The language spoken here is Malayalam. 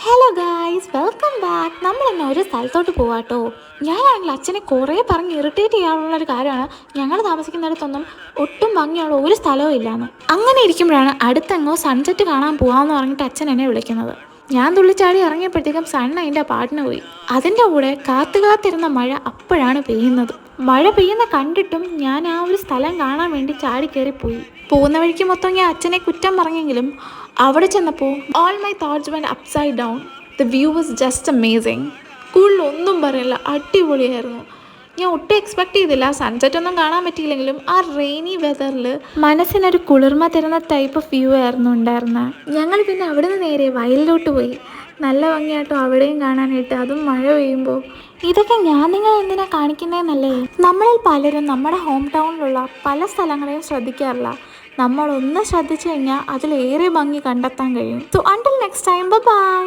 Hello guys, welcome back. നമ്മളിന്ന് ഒരു സ്ഥലത്തോട്ട് പോവാട്ടോ. ഞാനാണെങ്കിൽ അച്ഛനെ കുറേ പറഞ്ഞ് ഇറിറ്റേറ്റ് ചെയ്യാനുള്ളൊരു കാര്യമാണ് ഞങ്ങൾ താമസിക്കുന്നിടത്തൊന്നും ഒട്ടും ഭംഗിയുള്ള ഒരു സ്ഥലവും ഇല്ലാന്ന്. അങ്ങനെ ഇരിക്കുമ്പോഴാണ് അടുത്തെങ്ങോ സൺസെറ്റ് കാണാൻ പോകാമെന്ന് പറഞ്ഞിട്ട് അച്ഛൻ എന്നെ വിളിക്കുന്നത്. ഞാൻ തുള്ളിച്ചാടി ഇറങ്ങിയപ്പോഴത്തേക്കും സൺ അതിൻ്റെ പാട്ടിന് പോയി. അതിൻ്റെ കൂടെ കാത്തിരുന്ന മഴ അപ്പോഴാണ് പെയ്യുന്നത്. മഴ പെയ്യുന്ന കണ്ടിട്ടും ഞാൻ ആ ഒരു സ്ഥലം കാണാൻ വേണ്ടി ചാടിക്കയറിപ്പോയി. പോകുന്ന വഴിക്ക് മൊത്തം ഞാൻ അച്ഛനെ കുറ്റം പറഞ്ഞെങ്കിലും അവിടെ ചെന്നപ്പോൾ all my thoughts went upside down. The view was just amazing. കൂടുതലൊന്നും പറയില്ല, അടിപൊളിയായിരുന്നു. ഞാൻ ഒട്ടും എക്സ്പെക്ട് ചെയ്തില്ല. സൺസെറ്റ് ഒന്നും കാണാൻ പറ്റിയില്ലെങ്കിലും ആ റെയിനി വെതറിൽ മനസ്സിനൊരു കുളിർമ തരുന്ന ടൈപ്പ് ഓഫ് വ്യൂ ആയിരുന്നു ഉണ്ടായിരുന്നത്. ഞങ്ങൾ പിന്നെ അവിടെ നിന്ന് നേരെ വയലിലോട്ട് പോയി. നല്ല ഭംഗിയാട്ടോ അവിടെയും കാണാനായിട്ട്, അതും മഴ പെയ്യുമ്പോൾ. ഇതൊക്കെ ഞാൻ നിങ്ങൾ എന്തിനാ കാണിക്കുന്നതെന്നല്ലേ. നമ്മളിൽ പലരും നമ്മുടെ ഹോം ടൗണിലുള്ള പല സ്ഥലങ്ങളെയും ശ്രദ്ധിക്കാറില്ല. നമ്മളൊന്ന് ശ്രദ്ധിച്ചു കഴിഞ്ഞാൽ അതിലേറെ ഭംഗി കണ്ടെത്താൻ കഴിയും. So until next time, by.